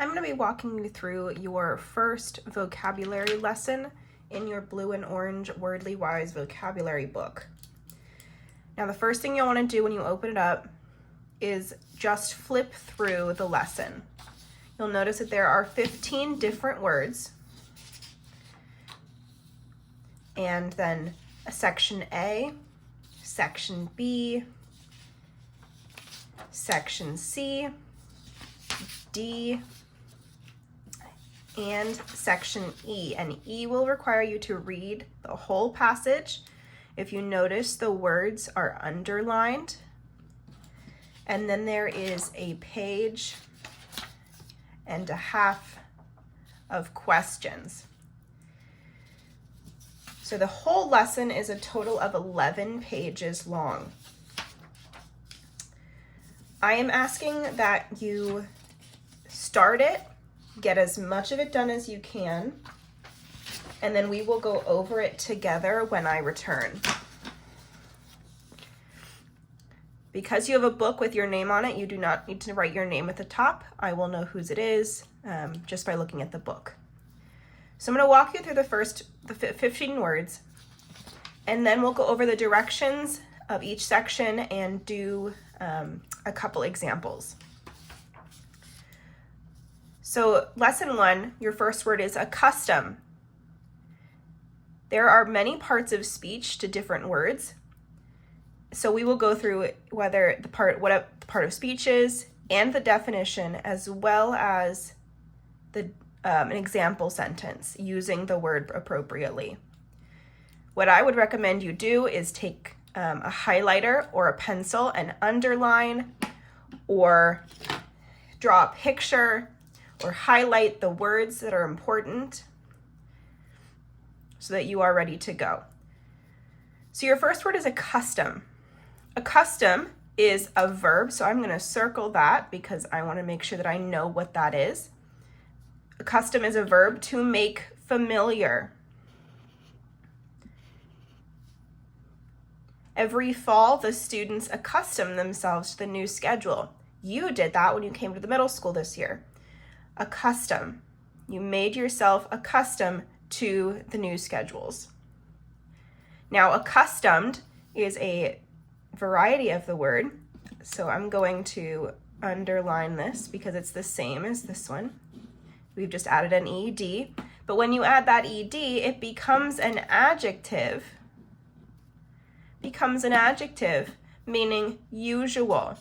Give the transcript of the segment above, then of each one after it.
I'm going to be walking you through your first vocabulary lesson in your blue and orange Wordly Wise vocabulary book. Now, the first thing you'll want to do when you open it up is just flip through the lesson. You'll notice that there are 15 different words, and then a section A, section B, section C, D, and section E. And E will require you to read the whole passage. If you notice, the words are underlined. And then there is a page and a half of questions. So the whole lesson is a total of 11 pages long. I am asking that you start it, get as much of it done as you can, and then we will go over it together when I return. Because you have a book with your name on it, you do not need to write your name at the top. I will know whose it is just by looking at the book. So I'm going to walk you through the 15 words, and then we'll go over the directions of each section and do a couple examples. So lesson 1, your first word is accustomed. There are many parts of speech to different words. So we will go through what the part of speech is and the definition, as well as an example sentence using the word appropriately. What I would recommend you do is take a highlighter or a pencil and underline or draw a picture or highlight the words that are important so that you are ready to go. So your first word is accustomed. Accustomed is a verb, so I'm going to circle that because I want to make sure that I know what that is. Accustomed is a verb to make familiar. Every fall, the students accustom themselves to the new schedule. You did that when you came to the middle school this year. Accustom. You made yourself accustomed to the new schedules. Now, accustomed is a variety of the word, so I'm going to underline this because it's the same as this one. We've just added an ED, but when you add that ED, it becomes an adjective. Meaning usual.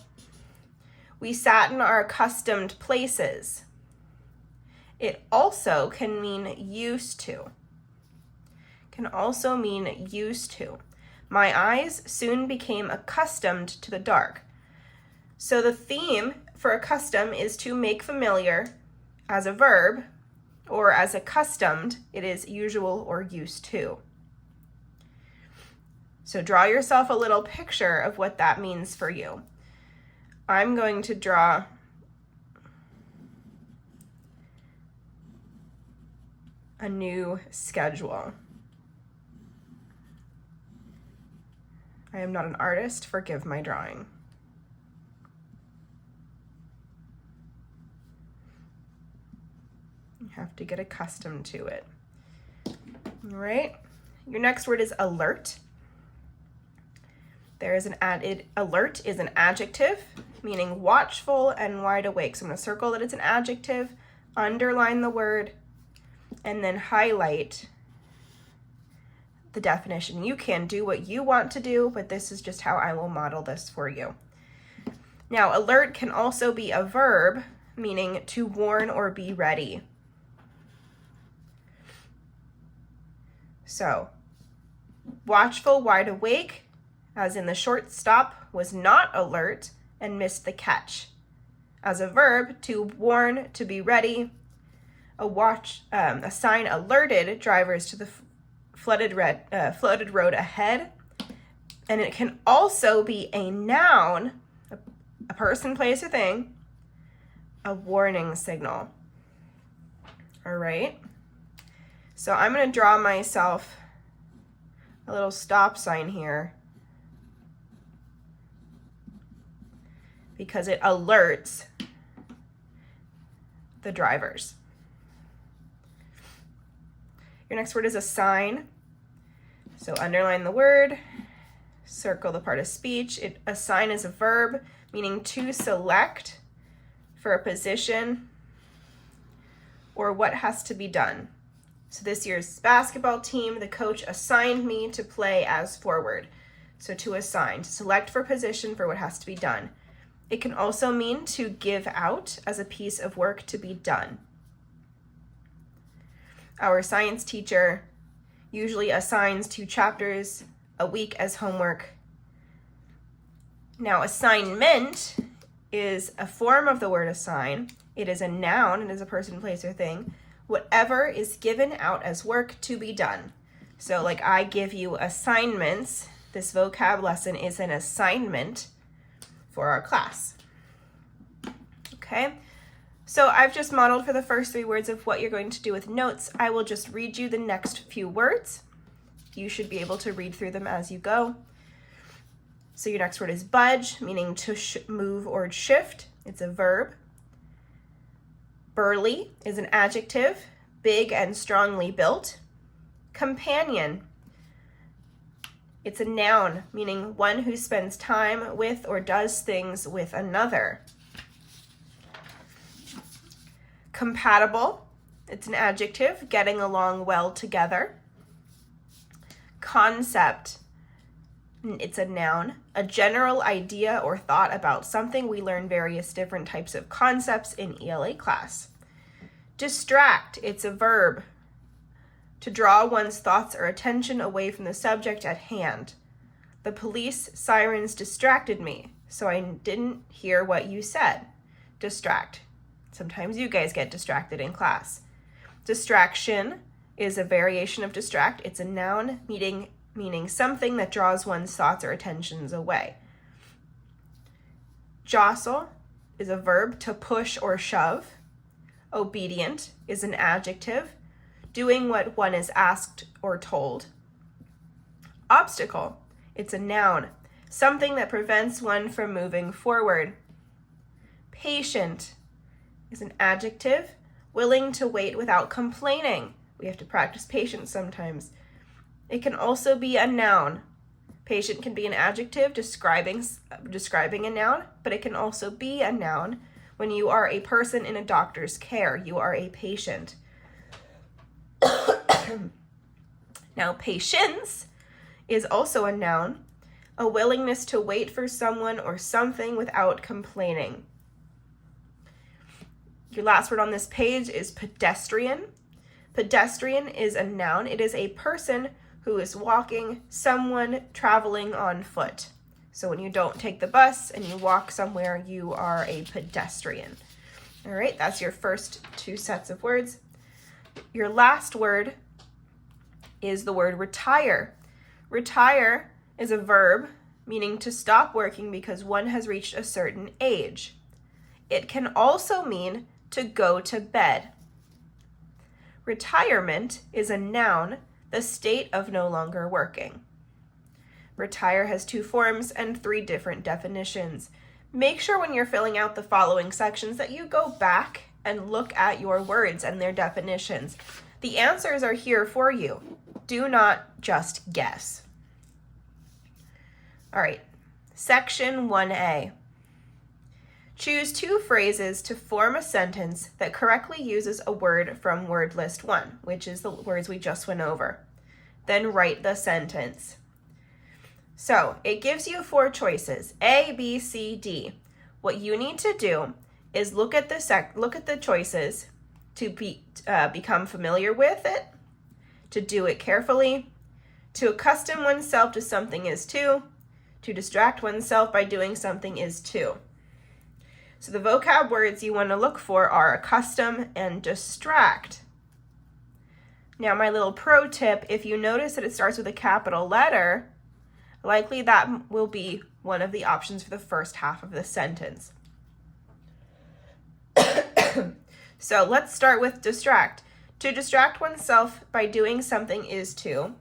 We sat in our accustomed places. It also can mean used to. My eyes soon became accustomed to the dark. So the theme for accustomed is to make familiar as a verb, or as accustomed, it is usual or used to. So draw yourself a little picture of what that means for you. I'm going to draw a new schedule. I am not an artist, forgive my drawing. You have to get accustomed to it. All right, your next word is alert. There is alert is an adjective, meaning watchful and wide awake. So I'm going to circle that it's an adjective, underline the word, and then highlight the definition. You can do what you want to do, but this is just how I will model this for you. Now, alert can also be a verb, meaning to warn or be ready. So, watchful, wide awake, as in the shortstop was not alert and missed the catch. As a verb, to warn, to be ready. A sign alerted drivers to the flooded road ahead. And it can also be a noun, a person, place, or thing, a warning signal. All right. So I'm going to draw myself a little stop sign here because it alerts the drivers. Your next word is assign. So underline the word, circle the part of speech. Assign is a verb, meaning to select for a position or what has to be done. So this year's basketball team, the coach assigned me to play as forward. So to assign, to select for position for what has to be done. It can also mean to give out as a piece of work to be done. Our science teacher usually assigns 2 chapters a week as homework. Now, assignment is a form of the word assign. It is a noun. It is a person, place, or thing. Whatever is given out as work to be done. So like I give you assignments. This vocab lesson is an assignment for our class. Okay, so I've just modeled for the first 3 words of what you're going to do with notes. I will just read you the next few words. You should be able to read through them as you go. So your next word is budge, meaning to move or shift. It's a verb. Burly is an adjective, big and strongly built. Companion. It's a noun, meaning one who spends time with or does things with another. Compatible, it's an adjective, getting along well together. Concept, it's a noun, a general idea or thought about something. We learn various different types of concepts in ELA class. Distract, it's a verb, to draw one's thoughts or attention away from the subject at hand. The police sirens distracted me, so I didn't hear what you said. Distract. Sometimes you guys get distracted in class. Distraction is a variation of distract. It's a noun meaning something that draws one's thoughts or attentions away. Jostle is a verb, to push or shove. Obedient is an adjective, doing what one is asked or told. Obstacle, it's a noun, something that prevents one from moving forward. Patient is an adjective, willing to wait without complaining. We have to practice patience sometimes. It can also be a noun. Patient can be an adjective describing a noun, but it can also be a noun when you are a person in a doctor's care. You are a patient. Now, patience is also a noun, a willingness to wait for someone or something without complaining. Your last word on this page is pedestrian. Pedestrian is a noun. It is a person who is walking, someone traveling on foot. So when you don't take the bus and you walk somewhere, you are a pedestrian. All right, that's your first 2 sets of words. Your last word is the word retire. Retire is a verb meaning to stop working because one has reached a certain age. It can also mean to go to bed. Retirement is a noun, the state of no longer working. Retire has 2 forms and 3 different definitions. Make sure when you're filling out the following sections that you go back and look at your words and their definitions. The answers are here for you. Do not just guess. All right, section 1A. Choose 2 phrases to form a sentence that correctly uses a word from word list 1, which is the words we just went over. Then write the sentence. So it gives you 4 choices, A, B, C, D. What you need to do is look at the choices to become familiar with it, to do it carefully, to accustom oneself to something is to distract oneself by doing something is to. So the vocab words you want to look for are accustom and distract. Now my little pro tip, if you notice that it starts with a capital letter, likely that will be one of the options for the first half of the sentence. So let's start with distract. To distract oneself by doing something is to.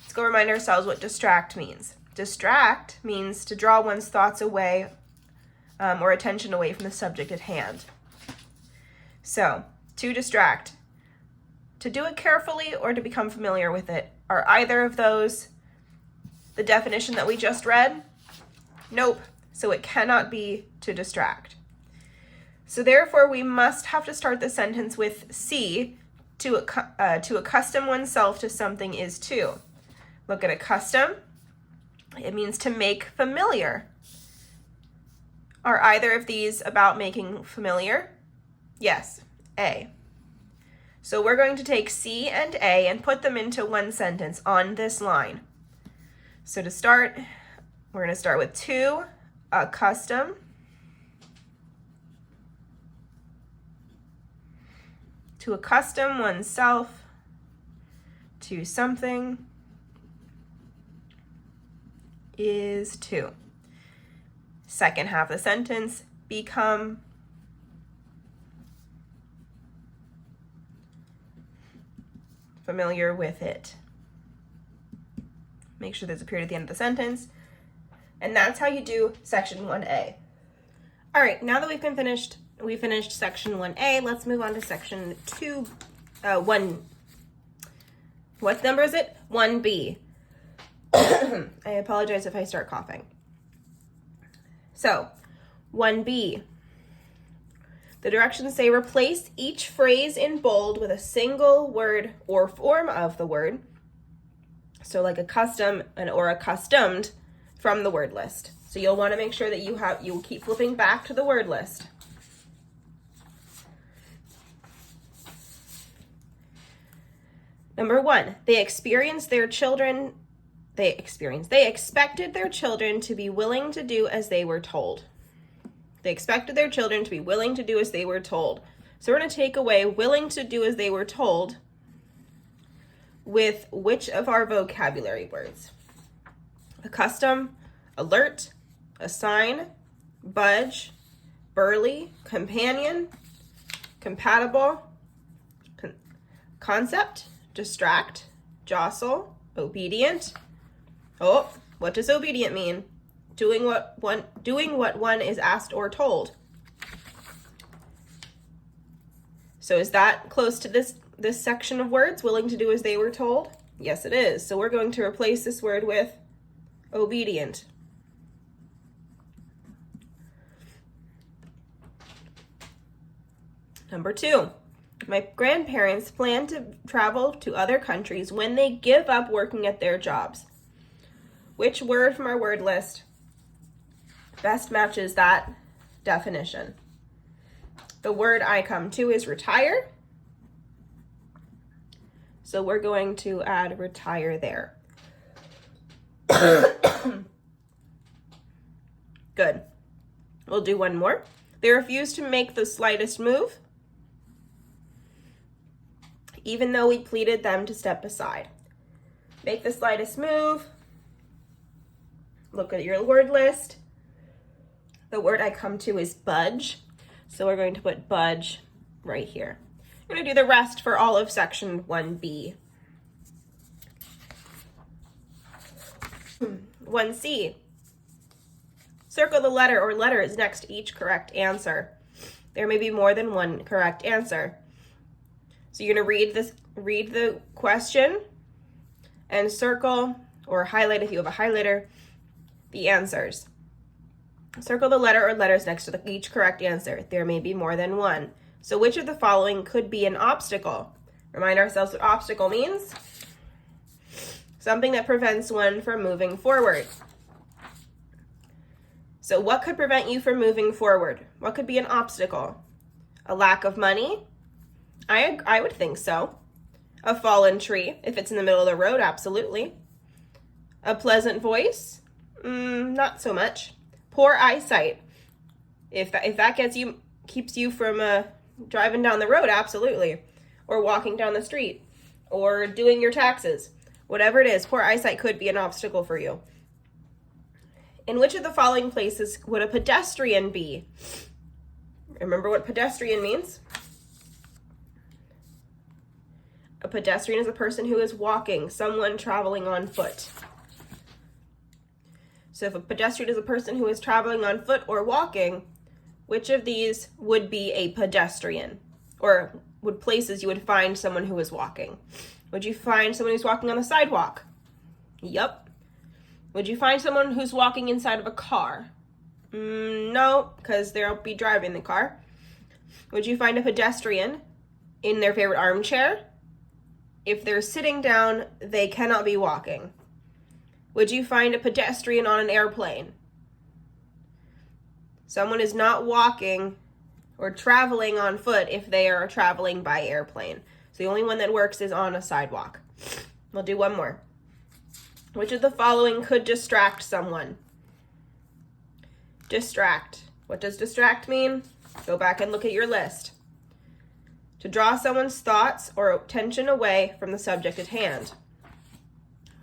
Let's go remind ourselves what distract means. Distract means to draw one's thoughts away or attention away from the subject at hand. So, to distract, to do it carefully or to become familiar with it. Are either of those the definition that we just read? Nope. So it cannot be to distract. So therefore, we must have to start the sentence with see. To accustom oneself to something is to. Look at accustom. It means to make familiar. Are either of these about making familiar? Yes, A. So we're going to take C and A and put them into one sentence on this line. So to start, we're going to start with to accustom to accustom oneself to something is to. Second half of the sentence, become familiar with it. Make sure there's a period at the end of the sentence. And that's how you do section 1A. All right, now that we finished section 1A, let's move on to section 1. What number is it? 1B. I apologize if I start coughing. So, 1B. The directions say replace each phrase in bold with a single word or form of the word. So like accustom or accustomed from the word list. So you'll want to make sure that you'll keep flipping back to the word list. Number 1, they expected their children to be willing to do as they were told. They expected their children to be willing to do as they were told. So we're going to take away willing to do as they were told with which of our vocabulary words? Accustom, alert, assign, budge, burly, companion, compatible, concept, distract, jostle, obedient. Oh, what does obedient mean? Doing what one is asked or told. So is that close to this section of words, willing to do as they were told? Yes, it is. So we're going to replace this word with obedient. Number 2, my grandparents plan to travel to other countries when they give up working at their jobs. Which word from our word list best matches that definition? The word I come to is retire. So we're going to add retire there. Good. We'll do one more. They refused to make the slightest move, even though we pleaded them to step aside. Make the slightest move. Look at your word list. The word I come to is budge. So we're going to put budge right here. We're going to do the rest for all of section 1B. 1C. Circle the letter or letters next to each correct answer. There may be more than one correct answer. So you're going to read the question and circle or highlight, if you have a highlighter, the answers. Circle the letter or letters next to each correct answer. There may be more than one. So which of the following could be an obstacle? Remind ourselves what obstacle means. Something that prevents one from moving forward. So what could prevent you from moving forward? What could be an obstacle? A lack of money? I would think so. A fallen tree, if it's in the middle of the road, absolutely. A pleasant voice? Not so much. Poor eyesight. If that keeps you from driving down the road, absolutely. Or walking down the street. Or doing your taxes. Whatever it is, poor eyesight could be an obstacle for you. In which of the following places would a pedestrian be? Remember what pedestrian means? A pedestrian is a person who is walking, someone traveling on foot. So if a pedestrian is a person who is traveling on foot or walking, which of these would be a pedestrian? or would places you would find someone who is walking? Would you find someone who's walking on the sidewalk? Yep. Would you find someone who's walking inside of a car? No, because they'll be driving the car. Would you find a pedestrian in their favorite armchair? If they're sitting down, they cannot be walking. Would you find a pedestrian on an airplane? Someone is not walking or traveling on foot if they are traveling by airplane. So the only one that works is on a sidewalk. We'll do one more. Which of the following could distract someone? Distract. What does distract mean? Go back and look at your list. To draw someone's thoughts or attention away from the subject at hand.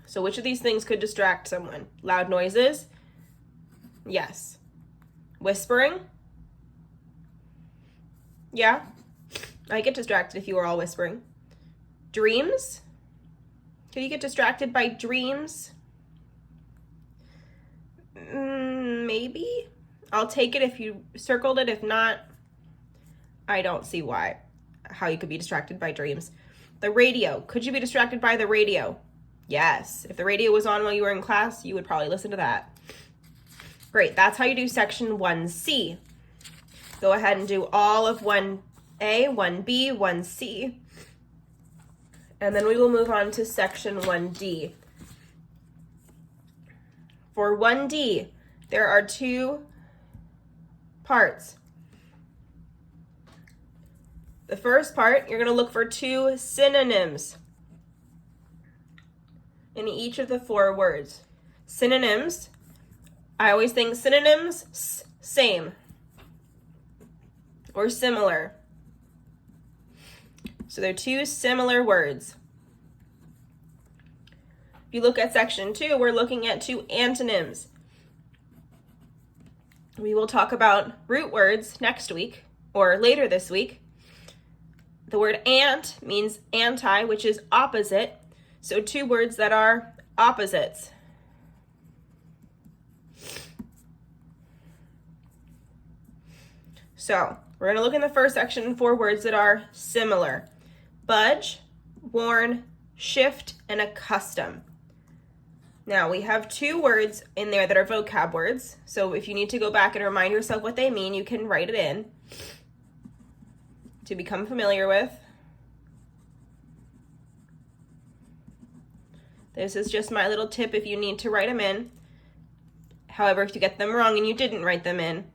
So which of these things could distract someone? Loud noises? Yes. Whispering? Yeah. I get distracted if you are all whispering. Dreams? Could you get distracted by dreams? Maybe. I'll take it if you circled it. If not, I don't see how you could be distracted by dreams. The radio. Could you be distracted by the radio? Yes. If the radio was on while you were in class, you would probably listen to that. Great. That's how you do section 1C. Go ahead and do all of 1A, 1B, 1C. And then we will move on to section 1D. For 1D, there are 2 parts. The first part, you're going to look for 2 synonyms in each of the 4 words. Synonyms, I always think synonyms, same or similar. So they're 2 similar words. If you look at section 2, we're looking at 2 antonyms. We will talk about root words next week or later this week. The word ant means anti, which is opposite. So 2 words that are opposites. So we're going to look in the first section for words that are similar. Budge, warn, shift, and accustom. Now we have 2 words in there that are vocab words. So if you need to go back and remind yourself what they mean, you can write it in to become familiar with. This is just my little tip if you need to write them in. However, if you get them wrong and you didn't write them in,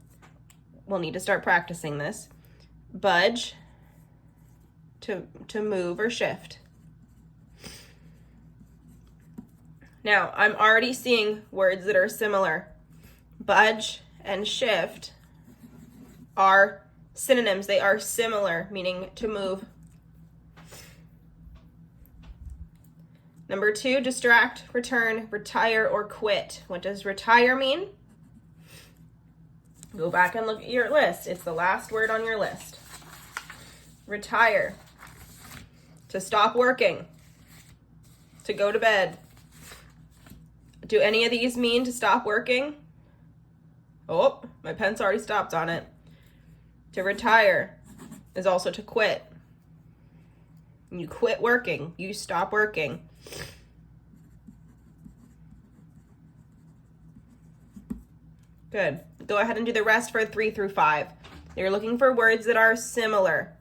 we'll need to start practicing this. Budge, to move or shift. Now, I'm already seeing words that are similar. Budge and shift are synonyms. They are similar, meaning to move. Number 2, distract, return, retire, or quit. What does retire mean? Go back and look at your list. It's the last word on your list. Retire. To stop working. To go to bed. Do any of these mean to stop working? Oh, my pen's already stopped on it. To retire is also to quit. You quit working. You stop working. Good. Go ahead and do the rest for 3 through 5. You're looking for words that are similar.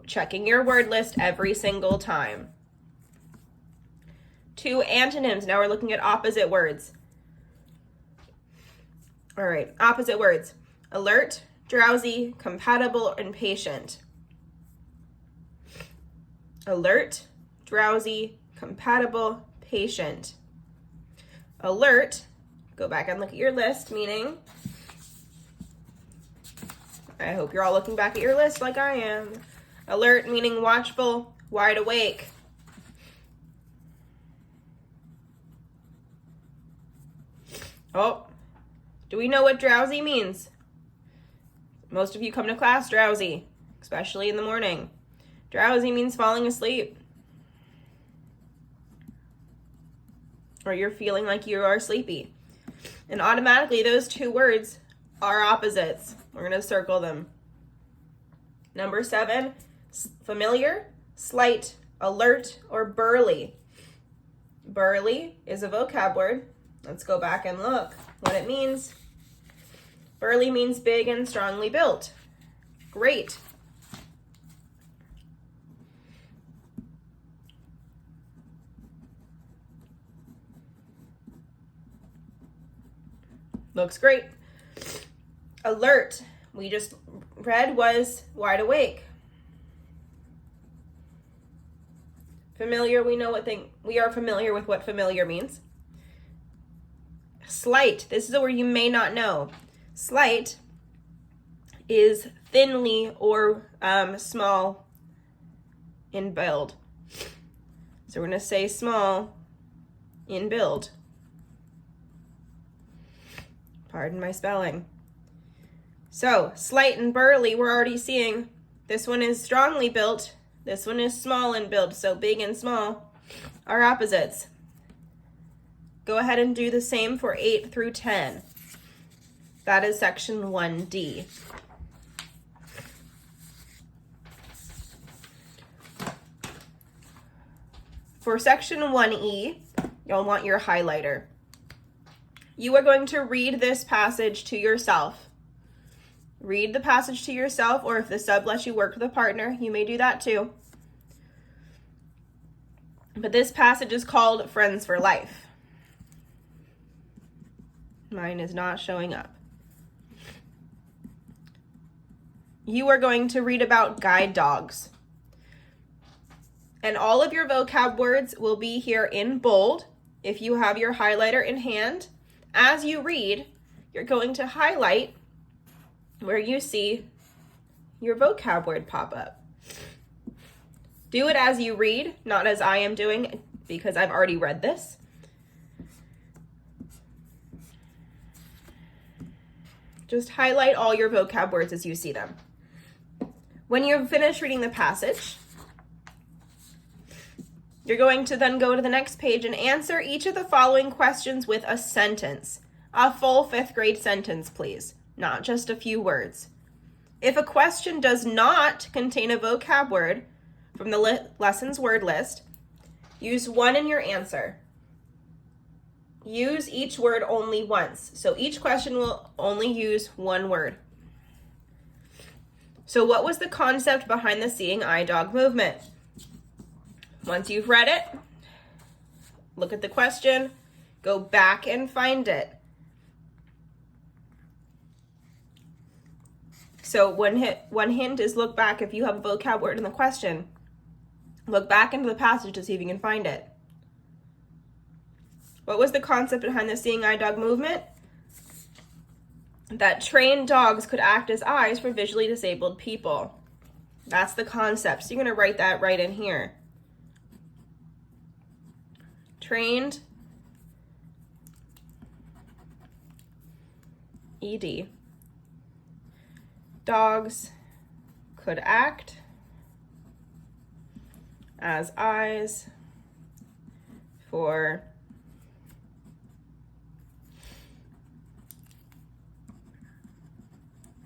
Checking your word list every single time. 2 antonyms. Now we're looking at opposite words. All right, opposite words. Alert, drowsy, compatible, and patient. Alert, drowsy, compatible, patient. Alert, go back and look at your list, meaning, I hope you're all looking back at your list like I am. Alert, meaning watchful, wide awake. Oh, do we know what drowsy means? Most of you come to class drowsy, especially in the morning. Drowsy means falling asleep. Or you're feeling like you are sleepy. And automatically those 2 words are opposites. We're going to circle them. Number 7, Familiar, slight, alert, or burly. Burly is a vocab word. Let's go back and look what it means. Burly means big and strongly built. Great. Looks great. Alert, we just read, was wide awake. Familiar, we are familiar with what familiar means. Slight, this is a word you may not know. Slight is thinly or small in build. So we're going to say small in build. Pardon my spelling. So, slight and burly, we're already seeing this one is strongly built, this one is small in build, so big and small are opposites. Go ahead and do the same for 8 through 10. That is section 1D. For section 1E, you'll want your highlighter. You are going to read this passage to yourself. Read the passage to yourself, or if the sub lets you work with a partner, you may do that too. But this passage is called Friends for Life. Mine is not showing up. You are going to read about guide dogs. And all of your vocab words will be here in bold if you have your highlighter in hand. As you read, you're going to highlight where you see your vocab word pop up. Do it as you read, not as I am doing, because I've already read this. Just highlight all your vocab words as you see them. When you've finished reading the passage, you're going to then go to the next page and answer each of the following questions with a sentence. A full 5th grade sentence, please, not just a few words. If a question does not contain a vocab word from the lesson's word list, use one in your answer. Use each word only once. So each question will only use one word. So what was the concept behind the Seeing Eye Dog movement? Once you've read it, look at the question, go back and find it. So one hint is look back if you have a vocab word in the question. Look back into the passage to see if you can find it. What was the concept behind the Seeing Eye Dog movement? That trained dogs could act as eyes for visually disabled people. That's the concept. So you're going to write that right in here. Trained ED dogs could act as eyes for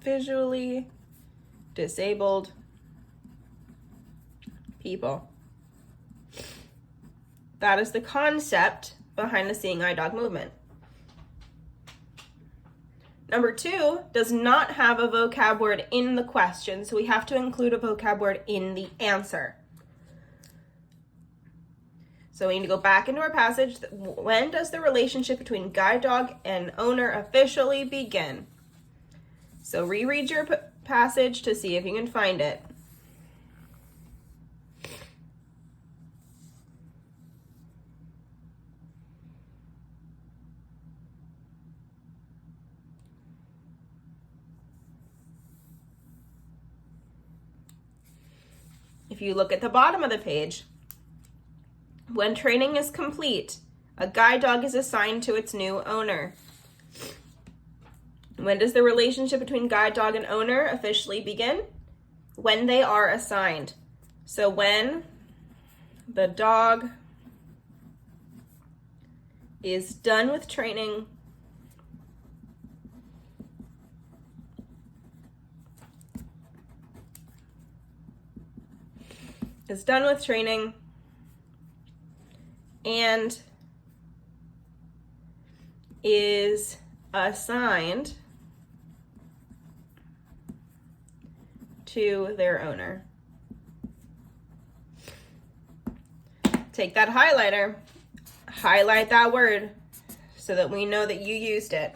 visually disabled people. That is the concept behind the Seeing Eye Dog movement. Number 2 does not have a vocab word in the question, so we have to include a vocab word in the answer. So we need to go back into our passage. When does the relationship between guide dog and owner officially begin? So reread your passage to see if you can find it. If you look at the bottom of the page, when training is complete, a guide dog is assigned to its new owner. When does the relationship between guide dog and owner officially begin? When they are assigned. So when the dog is done with training is done with training and is assigned to their owner. Take that highlighter, highlight that word so that we know that you used it.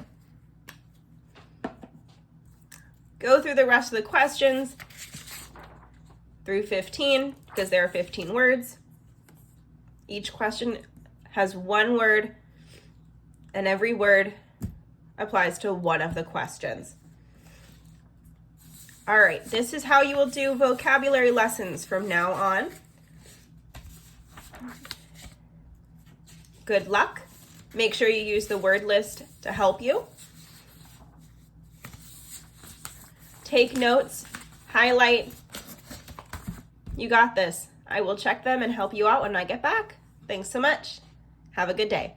Go through the rest of the questions through 15 because there are 15 words. Each question has one word and every word applies to one of the questions. All right, this is how you will do vocabulary lessons from now on. Good luck. Make sure you use the word list to help you. Take notes, highlight. You got this. I will check them and help you out when I get back. Thanks so much. Have a good day.